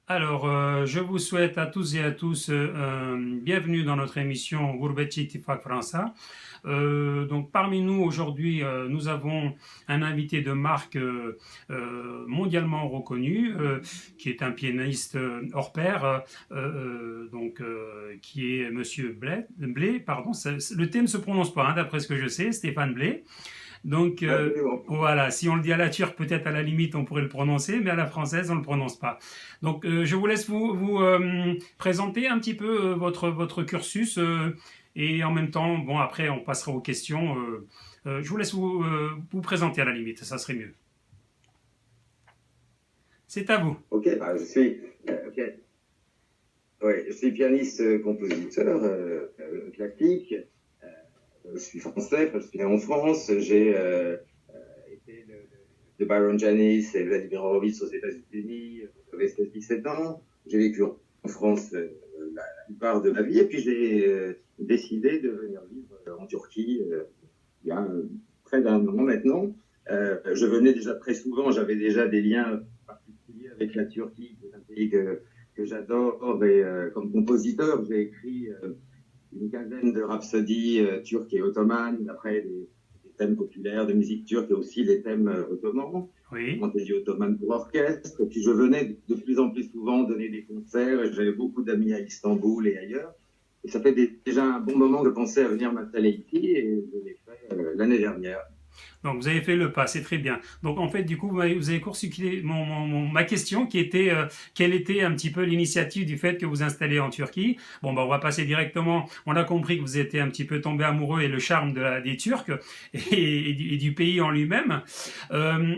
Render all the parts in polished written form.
Alors, je vous souhaite à tous et à tous bienvenue dans notre émission Gurbetçi Ittifak Fransa. Donc, parmi nous aujourd'hui, nous avons un invité de marque mondialement reconnu, qui est un pianiste hors pair, qui est Monsieur Blé, pardon, le thème ne se prononce pas, hein, d'après ce que je sais, Stéphane Blé. Donc Absolument. voilà, si on le dit à la turque, peut-être à la limite on pourrait le prononcer, mais à la française on ne le prononce pas. Donc je vous laisse vous présenter un petit peu votre cursus et en même temps, bon après on passera aux questions. Je vous laisse vous présenter à la limite, ça serait mieux. C'est à vous. Ok, je suis pianiste, compositeur classique. Je suis français, je suis né en France. J'ai été de Byron Janis et Vladimir Horowitz aux États-Unis. J'avais 17 ans. J'ai vécu en France la plupart de ma vie. Et puis j'ai décidé de venir vivre en Turquie il y a près d'un an maintenant. Je venais déjà très souvent, j'avais déjà des liens particuliers avec la Turquie, qui est un pays que j'adore. Et comme compositeur, j'ai écrit une quinzaine de rhapsodies turques et ottomanes, après des thèmes populaires de musique turque et aussi des thèmes ottomans, Oui. fantaisie ottomane pour orchestre. Et puis je venais de plus en plus souvent donner des concerts, et j'avais beaucoup d'amis à Istanbul et ailleurs. Et ça fait déjà un bon moment de penser à venir m'installer ici, et je l'ai fait l'année dernière. Donc vous avez fait le pas, c'est très bien. Donc en fait, du coup, vous avez court-circuité ma question qui était quelle était un petit peu l'initiative du fait que vous installez en Turquie. Bon, bah, on va passer directement. On a compris que vous étiez un petit peu tombé amoureux et le charme des Turcs et du pays en lui-même.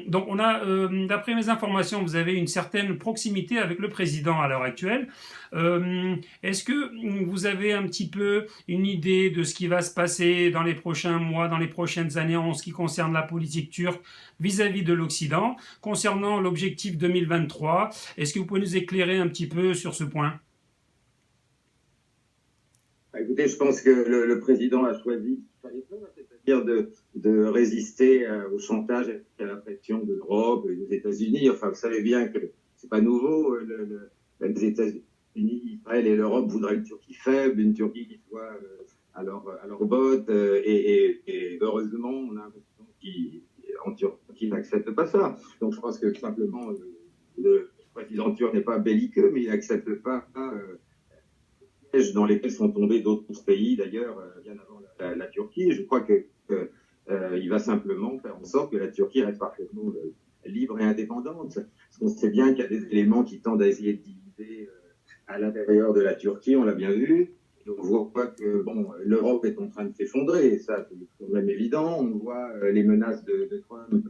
Donc on a, d'après mes informations, vous avez une certaine proximité avec le président à l'heure actuelle. Est-ce que vous avez un petit peu une idée de ce qui va se passer dans les prochains mois, dans les prochaines années en ce qui concerne la politique turque vis-à-vis de l'Occident, concernant l'objectif 2023? Est-ce que vous pouvez nous éclairer un petit peu sur ce point? Écoutez, je pense que le président a choisi ce qu'il fallait faire, c'est-à-dire de résister au chantage et à la pression de l'Europe et des États-Unis. Enfin, vous savez bien que c'est pas nouveau. Les États-Unis, Israël et l'Europe voudraient une Turquie faible, une Turquie qui soit à leur botte. Et heureusement, on a un président en Turquie n'accepte pas ça. Donc, je pense que simplement, le président turc n'est pas belliqueux, mais il n'accepte pas dans lesquels sont tombés d'autres pays, d'ailleurs, bien avant la Turquie. Je crois il va simplement faire en sorte que la Turquie reste parfaitement libre et indépendante. Parce qu'on sait bien qu'il y a des éléments qui tendent à essayer de diviser à l'intérieur de la Turquie, on l'a bien vu. Et on voit que bon, l'Europe est en train de s'effondrer, et ça, c'est quand même évident. On voit les menaces de Trump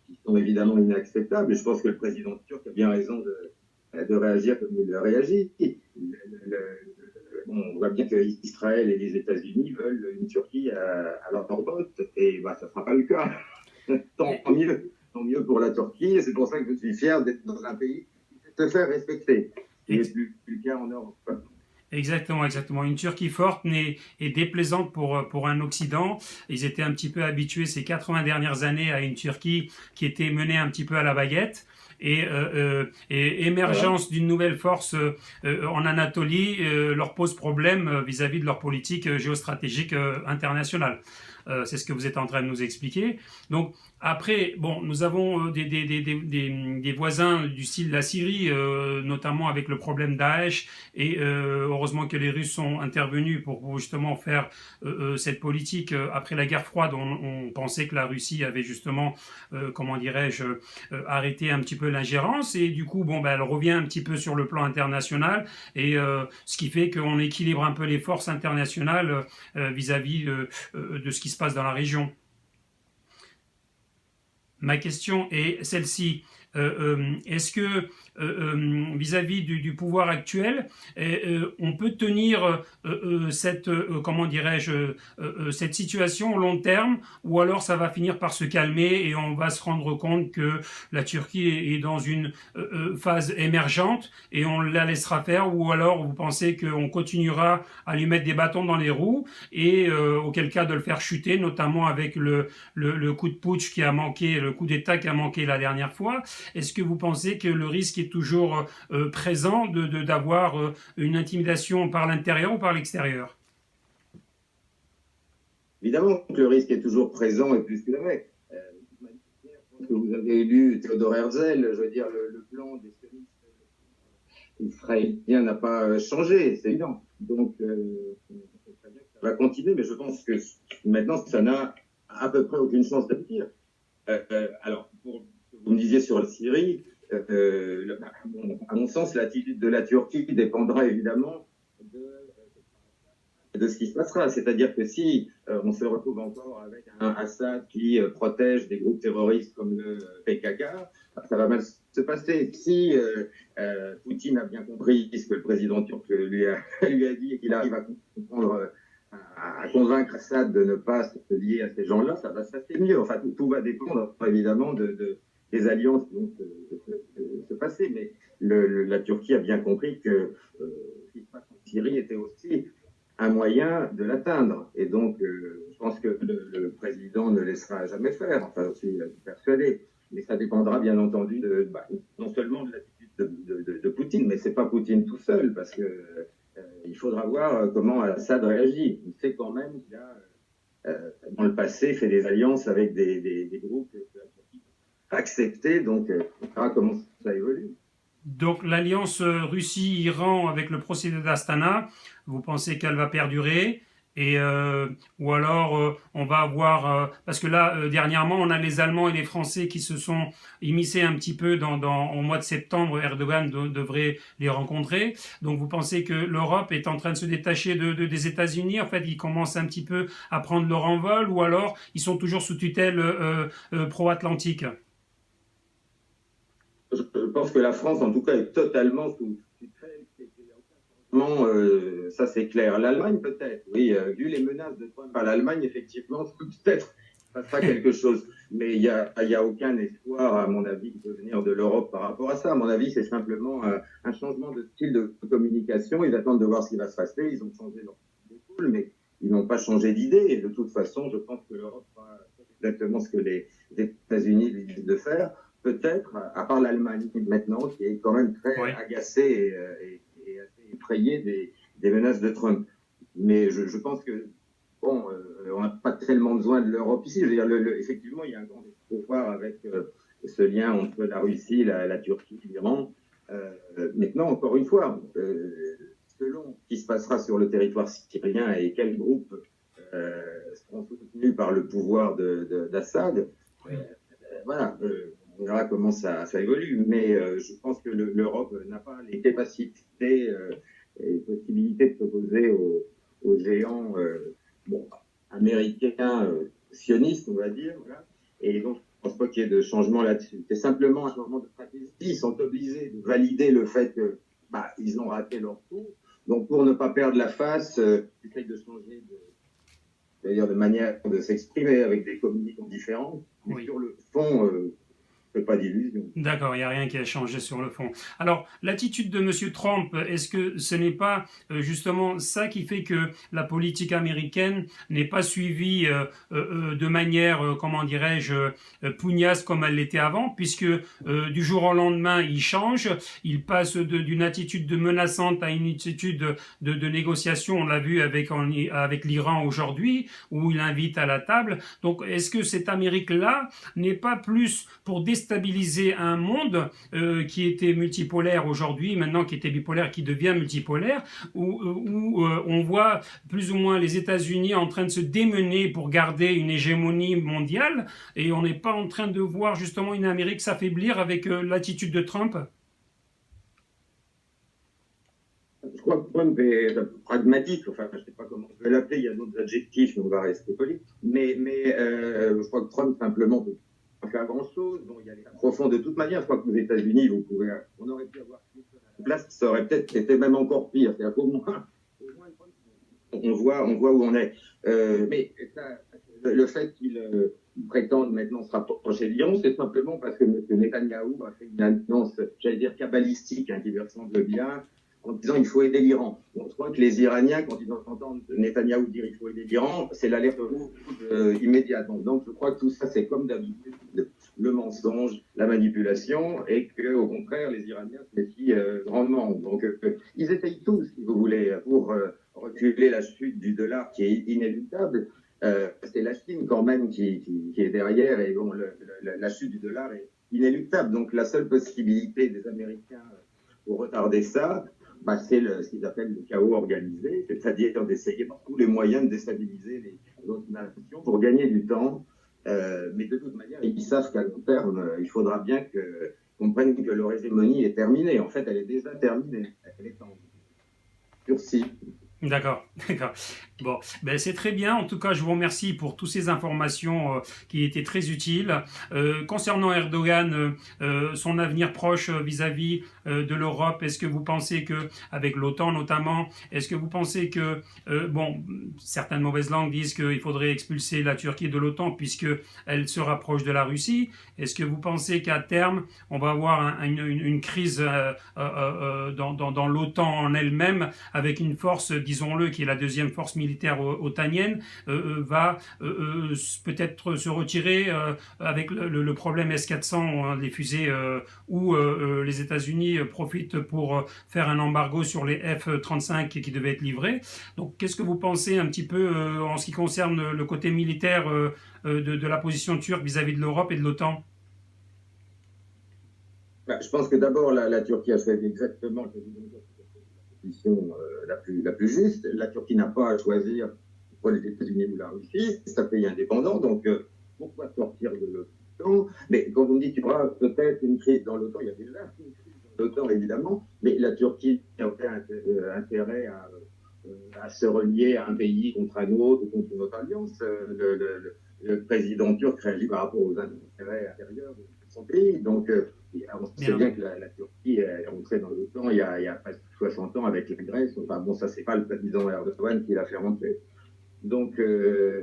qui sont évidemment inacceptables. Et je pense que le président turc a bien raison de réagir comme il réagit. On voit bien qu'Israël et les États-Unis veulent une Turquie à leur botte, et bah, ça ne sera pas le cas. Tant mieux pour la Turquie, et c'est pour ça que je suis fier d'être dans un pays qui sait se faire respecter, ce qui n'est plus le cas en Europe. Exactement, exactement. Une Turquie forte et déplaisante pour un Occident. Ils étaient un petit peu habitués ces 80 dernières années à une Turquie qui était menée un petit peu à la baguette. Et Voilà. émergence d'une nouvelle force en Anatolie leur pose problème vis-à-vis de leur politique géostratégique internationale. C'est ce que vous êtes en train de nous expliquer. Donc après, bon, nous avons des voisins du style la Syrie, notamment avec le problème Daesh, et heureusement que les Russes sont intervenus pour justement faire cette politique. Après la guerre froide, on pensait que la Russie avait justement, comment dirais-je, arrêté un petit peu l'ingérence, et du coup, bon, ben, elle revient un petit peu sur le plan international, et ce qui fait qu'on équilibre un peu les forces internationales vis-à-vis de ce qui se passe dans la région. Ma question est celle-ci. Est-ce que vis-à-vis du pouvoir actuel, on peut tenir cette, comment dirais-je, cette situation au long terme, ou alors ça va finir par se calmer et on va se rendre compte que la Turquie est dans une phase émergente et on la laissera faire, ou alors vous pensez qu'on continuera à lui mettre des bâtons dans les roues et auquel cas de le faire chuter, notamment avec le coup de putsch qui a manqué le coup d'État qui a manqué la dernière fois. Est-ce que vous pensez que le risque est toujours présent d'avoir une intimidation par l'intérieur ou par l'extérieur? Évidemment que le risque est toujours présent et plus que jamais. Que vous avez élu Theodor Herzl, je veux dire, le plan des sionistes israélien n'a pas changé, c'est évident. Donc, ça va continuer, mais je pense que maintenant, ça n'a à peu près aucune chance d'aboutir. Alors, pour ce que vous me disiez sur la Syrie, à mon sens, l'attitude de la Turquie dépendra évidemment de ce qui se passera. C'est-à-dire que si on se retrouve encore avec un Assad qui protège des groupes terroristes comme le PKK, ça va mal se passer. Si Poutine a bien compris ce que le président turc lui a dit et qu'il arrive à convaincre Assad de ne pas se lier à ces gens-là, ça va se passer mieux. Enfin, tout va dépendre évidemment des alliances qui vont se passer. Mais la Turquie a bien compris que ce qui se passe en Syrie était aussi un moyen de l'atteindre. Et donc, je pense que le président ne laissera jamais faire. Enfin, je suis persuadé. Mais ça dépendra bien entendu non seulement de l'attitude de Poutine, mais c'est pas Poutine tout seul, parce que il faudra voir comment Assad réagit. Il sait quand même qu'il a, dans le passé, fait des alliances avec des groupes que la Turquie a acceptés. Donc, on verra comment ça évolue. Donc l'alliance Russie-Iran avec le procédé d'Astana, vous pensez qu'elle va perdurer ou alors on va avoir parce que là dernièrement on a les Allemands et les Français qui se sont immiscés un petit peu au mois de septembre. Erdogan devrait les rencontrer. Donc vous pensez que l'Europe est en train de se détacher des États-Unis, en fait ils commencent un petit peu à prendre leur envol, ou alors ils sont toujours sous tutelle pro-atlantique? Je pense que la France, en tout cas, est totalement sous tutelle. Ça, c'est clair. L'Allemagne, peut-être, oui, vu les menaces de Trump à l'Allemagne, effectivement, peut-être ça sera quelque chose. Mais il y a aucun espoir, à mon avis, de venir de l'Europe par rapport à ça. À mon avis, c'est simplement un changement de style de communication. Ils attendent de voir ce qui va se passer. Ils ont changé leur style, mais ils n'ont pas changé d'idée. Et de toute façon, je pense que l'Europe fera exactement ce que les États-Unis lui disent de faire. Peut-être, à part l'Allemagne maintenant, qui est quand même très agacée et assez effrayée des menaces de Trump. Mais je pense que, bon, on n'a pas tellement besoin de l'Europe ici. Je veux dire, effectivement, il y a un grand espoir avec ce lien entre la Russie, la Turquie, l'Iran. Maintenant, encore une fois, selon ce qui se passera sur le territoire syrien et quels groupes seront soutenus par le pouvoir d'Assad, voilà. On verra comment ça évolue, mais je pense que l'Europe n'a pas les capacités et les possibilités de s'opposer aux géants américains sionistes, on va dire. Voilà. Et donc, je ne pense pas qu'il y ait de changement là-dessus. C'est simplement un changement de stratégie. Ils sont obligés de valider le fait qu'ils ont raté leur coup. Donc, pour ne pas perdre la face, ils essayent de changer de manière de s'exprimer avec des communicants différents. Mais sur le fond, pas d'illusion. D'accord, il n'y a rien qui a changé sur le fond. Alors, l'attitude de M. Trump, est-ce que ce n'est pas justement ça qui fait que la politique américaine n'est pas suivie de manière, comment dirais-je, pugnace comme elle l'était avant, puisque du jour au lendemain, il change, il passe d'une attitude de menaçante à une attitude de négociation, on l'a vu avec l'Iran aujourd'hui, où il invite à la table. Donc, est-ce que cette Amérique-là n'est pas plus pour déstabiliser un monde qui était multipolaire aujourd'hui, maintenant qui était bipolaire, qui devient multipolaire, où on voit plus ou moins les États-Unis en train de se démener pour garder une hégémonie mondiale, et on n'est pas en train de voir justement une Amérique s'affaiblir avec l'attitude de Trump? Je crois que Trump est pragmatique, enfin, je ne sais pas comment on peut l'appeler, il y a d'autres adjectifs, mais on va rester poli. Mais je crois que Trump, simplement, peut pas faire grand-chose. Bon, il y a les cas profonds de toute manière. Je crois que aux États-Unis, on aurait pu avoir une place qui aurait peut-être été même encore pire. C'est-à-dire qu'au moins, on voit où on est. Mais le fait qu'il prétende maintenant se rapprocher de l'Iran, c'est simplement parce que M. Netanyahou a fait une annonce, j'allais dire cabalistique, qui lui ressemble bien, en disant il faut aider l'Iran. Je crois que les Iraniens, quand ils entendent Netanyahou dire il faut aider l'Iran, c'est l'alerte rouge immédiate. Donc je crois que tout ça, c'est comme d'habitude. mensonge, la manipulation, et que, au contraire, les Iraniens se méfient grandement. Donc, ils essayent tous, si vous voulez, pour reculer la chute du dollar qui est inéluctable. C'est la Chine quand même qui est derrière, et bon, la chute du dollar est inéluctable. Donc, la seule possibilité des Américains pour retarder ça, c'est ce qu'ils appellent le chaos organisé, c'est-à-dire d'essayer par tous les moyens de déstabiliser les autres nations pour gagner du temps. Mais de toute manière, ils savent qu'à long terme, il faudra bien qu'on comprenne que leur hégémonie est terminée. En fait, elle est déjà terminée. Elle est en sursis. D'accord, d'accord. Bon, ben c'est très bien. En tout cas, je vous remercie pour toutes ces informations qui étaient très utiles. Concernant Erdogan, son avenir proche vis-à-vis de l'Europe, est-ce que vous pensez que, avec l'OTAN notamment, est-ce que vous pensez que, bon, certaines mauvaises langues disent qu'il faudrait expulser la Turquie de l'OTAN puisque elle se rapproche de la Russie. Est-ce que vous pensez qu'à terme, on va avoir une crise dans l'OTAN en elle-même avec une force, disons-le, qui est la deuxième force militaire otanienne, va peut-être se retirer avec le problème S-400, les fusées, où les États-Unis profitent pour faire un embargo sur les F-35 qui devaient être livrés. Donc, qu'est-ce que vous pensez un petit peu en ce qui concerne le côté militaire de la position turque vis-à-vis de l'Europe et de l'OTAN? Je pense que d'abord, la Turquie a choisi exactement la position la plus juste. La Turquie n'a pas à choisir pour les États-Unis ou la Russie, c'est un pays indépendant, donc pourquoi sortir de l'OTAN? Mais quand vous me dites qu'il y aura peut-être une crise dans l'OTAN, il y a déjà une crise dans l'OTAN, évidemment, mais la Turquie n'a aucun intérêt à se relier à un pays contre un autre ou contre une autre alliance. Le président turc réagit par rapport aux intérêts intérieurs de son pays, donc on sait bien que la Turquie est rentrée dans l'OTAN il y a presque 60 ans avec la Grèce. Enfin bon, ça c'est pas le président Erdogan qui l'a fait rentrer. Donc,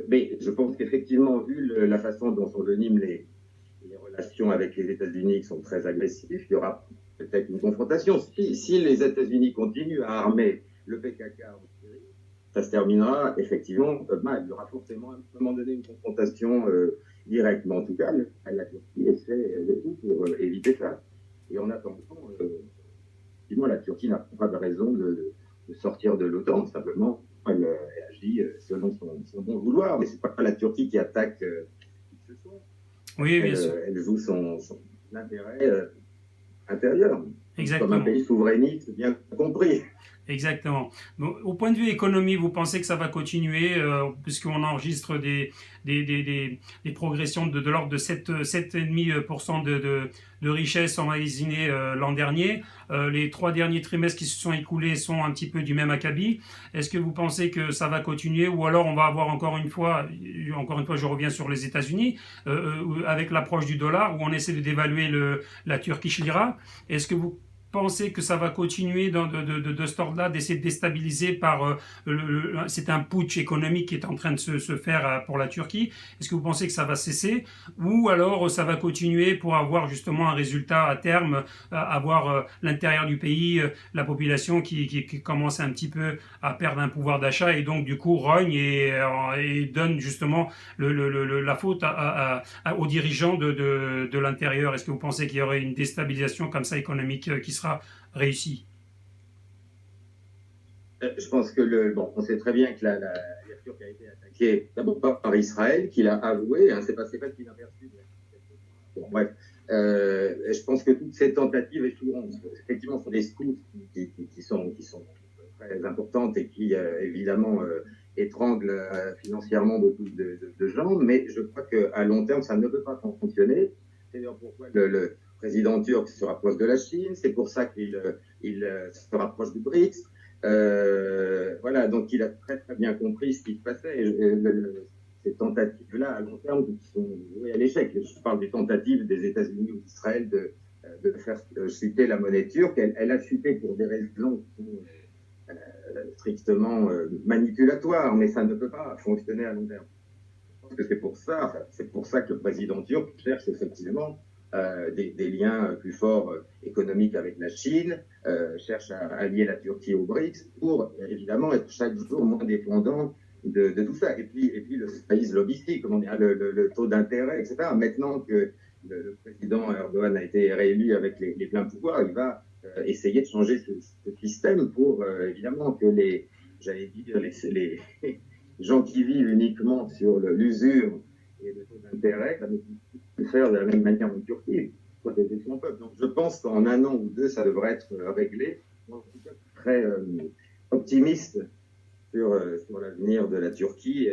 mais je pense qu'effectivement, vu la façon dont sont venues les relations avec les États-Unis qui sont très agressives, il y aura peut-être une confrontation. Si les États-Unis continuent à armer le PKK en Syrie, ça se terminera effectivement mal. Il y aura forcément à un moment donné une confrontation directe. Mais en tout cas, la Turquie essaie de tout pour éviter ça. Et en attendant, effectivement, la Turquie n'a pas de raison de sortir de l'OTAN. Simplement, elle agit selon son bon vouloir. Mais ce n'est pas la Turquie qui attaque qui que ce soit. Oui, bien sûr. Elle joue son intérêt intérieur. Exactement. Comme un pays souverainiste, bien compris. Exactement. Donc, au point de vue économie, vous pensez que ça va continuer, puisqu'on enregistre des progressions de l'ordre de 7,5% de richesse emmagasinée l'an dernier. Les 3 derniers trimestres qui se sont écoulés sont un petit peu du même acabit. Est-ce que vous pensez que ça va continuer, ou alors on va avoir encore une fois, je reviens sur les États-Unis, avec l'approche du dollar, où on essaie de dévaluer la Turkish lira. Est-ce que vous pensez que ça va continuer de ce ordre-là, d'essayer de déstabiliser par... c'est un putsch économique qui est en train de se faire pour la Turquie. Est-ce que vous pensez que ça va cesser, ou alors ça va continuer pour avoir justement un résultat à terme, avoir l'intérieur du pays, la population qui commence un petit peu à perdre un pouvoir d'achat et donc du coup rogne et donne justement la faute aux dirigeants de l'intérieur? Est-ce que vous pensez qu'il y aurait une déstabilisation comme ça économique qui sera réussi? Je pense que on sait très bien que la Turquie a été attaquée d'abord par Israël, qui l'a avoué, hein, c'est pas inaperçu. Bon, bref, je pense que toutes ces tentatives échoueront. Effectivement, sont des scouts qui sont très importantes et qui évidemment étranglent financièrement beaucoup de gens, mais je crois qu'à long terme, ça ne peut pas fonctionner. C'est d'ailleurs pourquoi le président turc se rapproche de la Chine, c'est pour ça qu'il se rapproche du BRICS. Voilà, donc il a très très bien compris ce qui se passait. Ces tentatives-là, à long terme, sont vouées à l'échec. Je parle des tentatives des États-Unis ou d'Israël de faire chuter la monnaie turque. Elle a chuté pour des raisons qui sont strictement manipulatoires, mais ça ne peut pas fonctionner à long terme. Je pense que c'est pour ça que le président turc cherche effectivement des liens plus forts économiques avec la Chine, cherche à allier la Turquie au BRICS pour évidemment être chaque jour moins dépendant de tout ça. Et puis le space logistique, comment dire, le taux d'intérêt, etc. Maintenant que le président président Erdogan a été réélu avec les pleins pouvoirs, il va essayer de changer ce système pour évidemment que j'allais dire, les gens qui vivent uniquement sur l'usure et le taux d'intérêt, ça ne peut plus faire de la même manière en Turquie, protéger son peuple. Donc je pense qu'en un an ou deux, ça devrait être réglé. En tout cas, très optimiste sur l'avenir de la Turquie,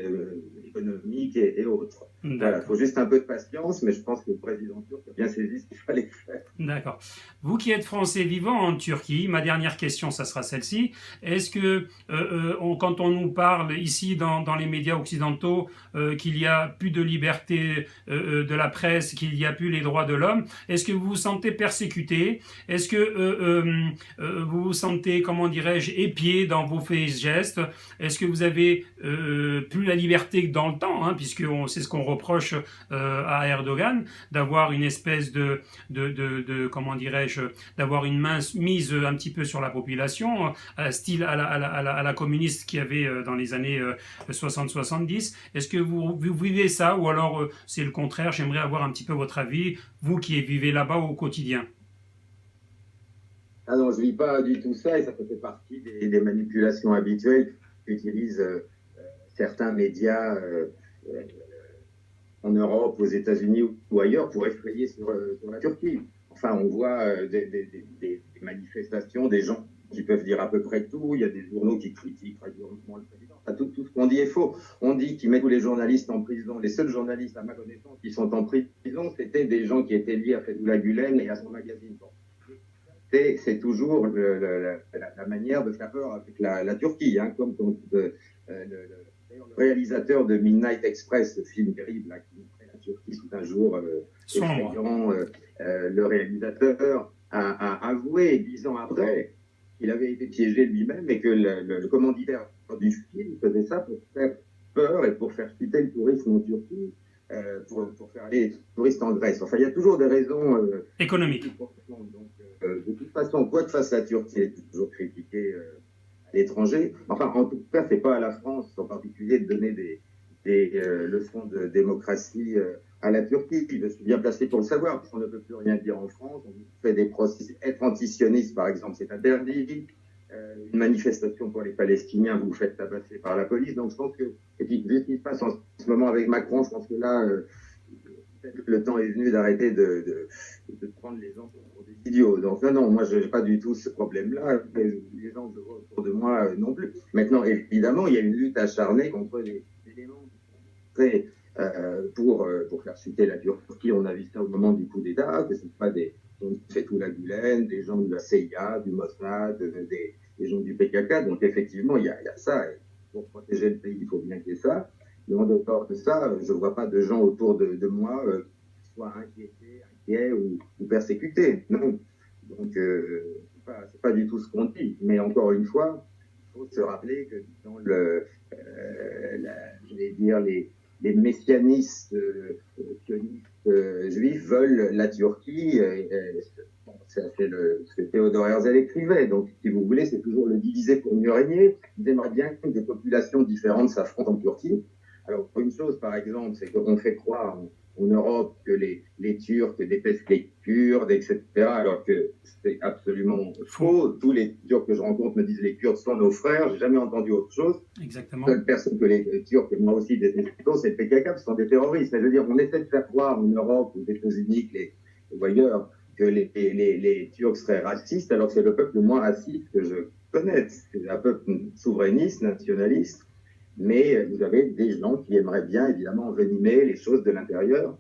économique et autres. Voilà, il faut juste un peu de patience, mais je pense que le président turc a bien saisi ce qu'il fallait faire. D'accord. Vous qui êtes français vivant en Turquie, ma dernière question, ça sera celle-ci. Est-ce que quand on nous parle ici dans les médias occidentaux qu'il y a plus de liberté de la presse, qu'il y a plus les droits de l'homme, est-ce que vous vous sentez persécuté? Est-ce que vous vous sentez, comment dirais-je, épié dans vos faits et gestes? Est-ce que vous avez plus la liberté que dans le temps, hein, puisque c'est ce qu'on reproche à Erdogan, d'avoir une espèce de comment dirais-je, d'avoir une main mise un petit peu sur la population, style à la communiste qu'il y avait dans les années 60-70. Est-ce que vous vivez ça, ou alors c'est le contraire? J'aimerais avoir un petit peu votre avis, vous qui vivez là-bas au quotidien. Ah non, je ne vis pas du tout ça, et ça fait partie des manipulations habituelles qu'utilisent certains médias en Europe, aux États-Unis ou ailleurs pour effrayer sur la Turquie. Enfin, on voit des manifestations, des gens qui peuvent dire à peu près tout. Il y a des journaux qui critiquent régulièrement le président. Enfin, tout ce qu'on dit est faux. On dit qu'ils mettent tous les journalistes en prison. Les seuls journalistes, à ma connaissance, qui sont en prison, c'était des gens qui étaient liés à Fethullah Gülen et à son magazine. Bon. C'est toujours la manière de faire peur avec la Turquie, hein, comme quand le réalisateur de Midnight Express, ce film terrible là, qui montrait la Turquie sous un jour effrayant, le réalisateur a avoué 10 ans après qu'il avait été piégé lui-même et que le commanditaire du film faisait ça pour faire peur et pour faire chuter le tourisme en Turquie, pour faire aller les touristes en Grèce. Enfin, il y a toujours des raisons économiques. Donc, de toute façon, quoi que fasse la Turquie, elle est toujours critiquée à l'étranger. Enfin, en tout cas, c'est pas à la France en particulier de donner des leçons de démocratie à la Turquie. Je suis bien placé pour le savoir, puisqu'on ne peut plus rien dire en France. On fait des procès. Être antisioniste, par exemple, c'est interdit. Une manifestation pour les Palestiniens, vous vous faites tabasser par la police. Donc, je pense que, et puis, vu ce qui se passe en ce moment avec Macron, je pense que là, le temps est venu d'arrêter de prendre les gens pour des idiots. Donc, non, moi, je n'ai pas du tout ce problème-là. Les gens que je vois autour de moi non plus. Maintenant, évidemment, il y a une lutte acharnée contre les éléments pour faire chuter la Turquie. On a vu ça au moment du coup d'État, que ce n'est pas des Fethullah Gülen, des gens de la CIA, du Mossad, des gens du PKK. Donc, effectivement, il y a ça. Et pour protéger le pays, il faut bien qu'il y ait ça. Mais en dehors de ça, je ne vois pas de gens autour de moi qui soient inquiets ou persécutés. Non. Donc, c'est pas du tout ce qu'on dit. Mais encore une fois, il faut se rappeler que dans je vais dire, les messianistes sionistes juifs veulent la Turquie. C'est ce que Théodore Herzl écrivait. Donc, si vous voulez, c'est toujours le diviser pour mieux régner. Ils aimeraient bien que des populations différentes s'affrontent en Turquie. Alors, une chose, par exemple, c'est qu'on fait croire en Europe que les Turcs détestent les Kurdes, etc., alors que c'est absolument faux. Tous les Turcs que je rencontre me disent les Kurdes sont nos frères. J'ai jamais entendu autre chose. Exactement. La seule personne que les Turcs, et moi aussi, détestent, c'est le PKK, ce sont des terroristes. Mais je veux dire, on essaie de faire croire en Europe, aux États-Unis, ou ailleurs, que les Turcs seraient racistes, alors que c'est le peuple le moins raciste que je connaisse. C'est un peuple souverainiste, nationaliste. Mais vous avez des gens qui aimeraient bien, évidemment, envenimer les choses de l'intérieur.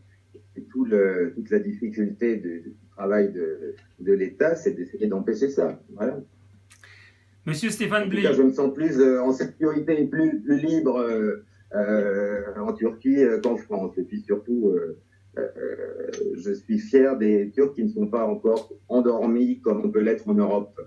Et toute la difficulté du travail de l'État, c'est d'essayer d'empêcher ça. Voilà. Monsieur Stéphane Blé. En tout cas, je me sens plus en sécurité et plus libre en Turquie qu'en France. Et puis surtout, je suis fier des Turcs qui ne sont pas encore endormis comme on peut l'être en Europe.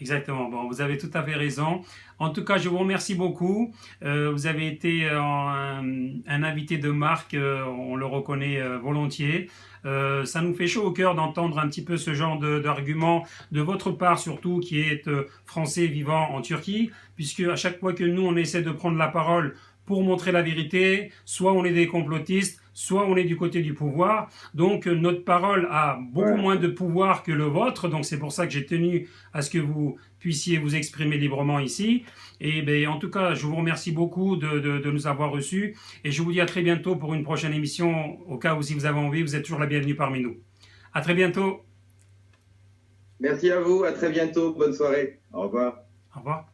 Exactement. Bon, vous avez tout à fait raison. En tout cas, je vous remercie beaucoup. Vous avez été un invité de marque, on le reconnaît volontiers. Ça nous fait chaud au cœur d'entendre un petit peu ce genre d'argument de votre part, surtout qui est français vivant en Turquie, puisque à chaque fois que nous, on essaie de prendre la parole pour montrer la vérité, soit on est des complotistes, soit on est du côté du pouvoir. Donc notre parole a beaucoup moins de pouvoir que le vôtre. Donc c'est pour ça que j'ai tenu à ce que vous puissiez vous exprimer librement ici. Et ben, en tout cas, je vous remercie beaucoup de nous avoir reçus. Et je vous dis à très bientôt pour une prochaine émission. Au cas où si vous avez envie, vous êtes toujours la bienvenue parmi nous. À très bientôt. Merci à vous, à très bientôt, bonne soirée. Au revoir. Au revoir.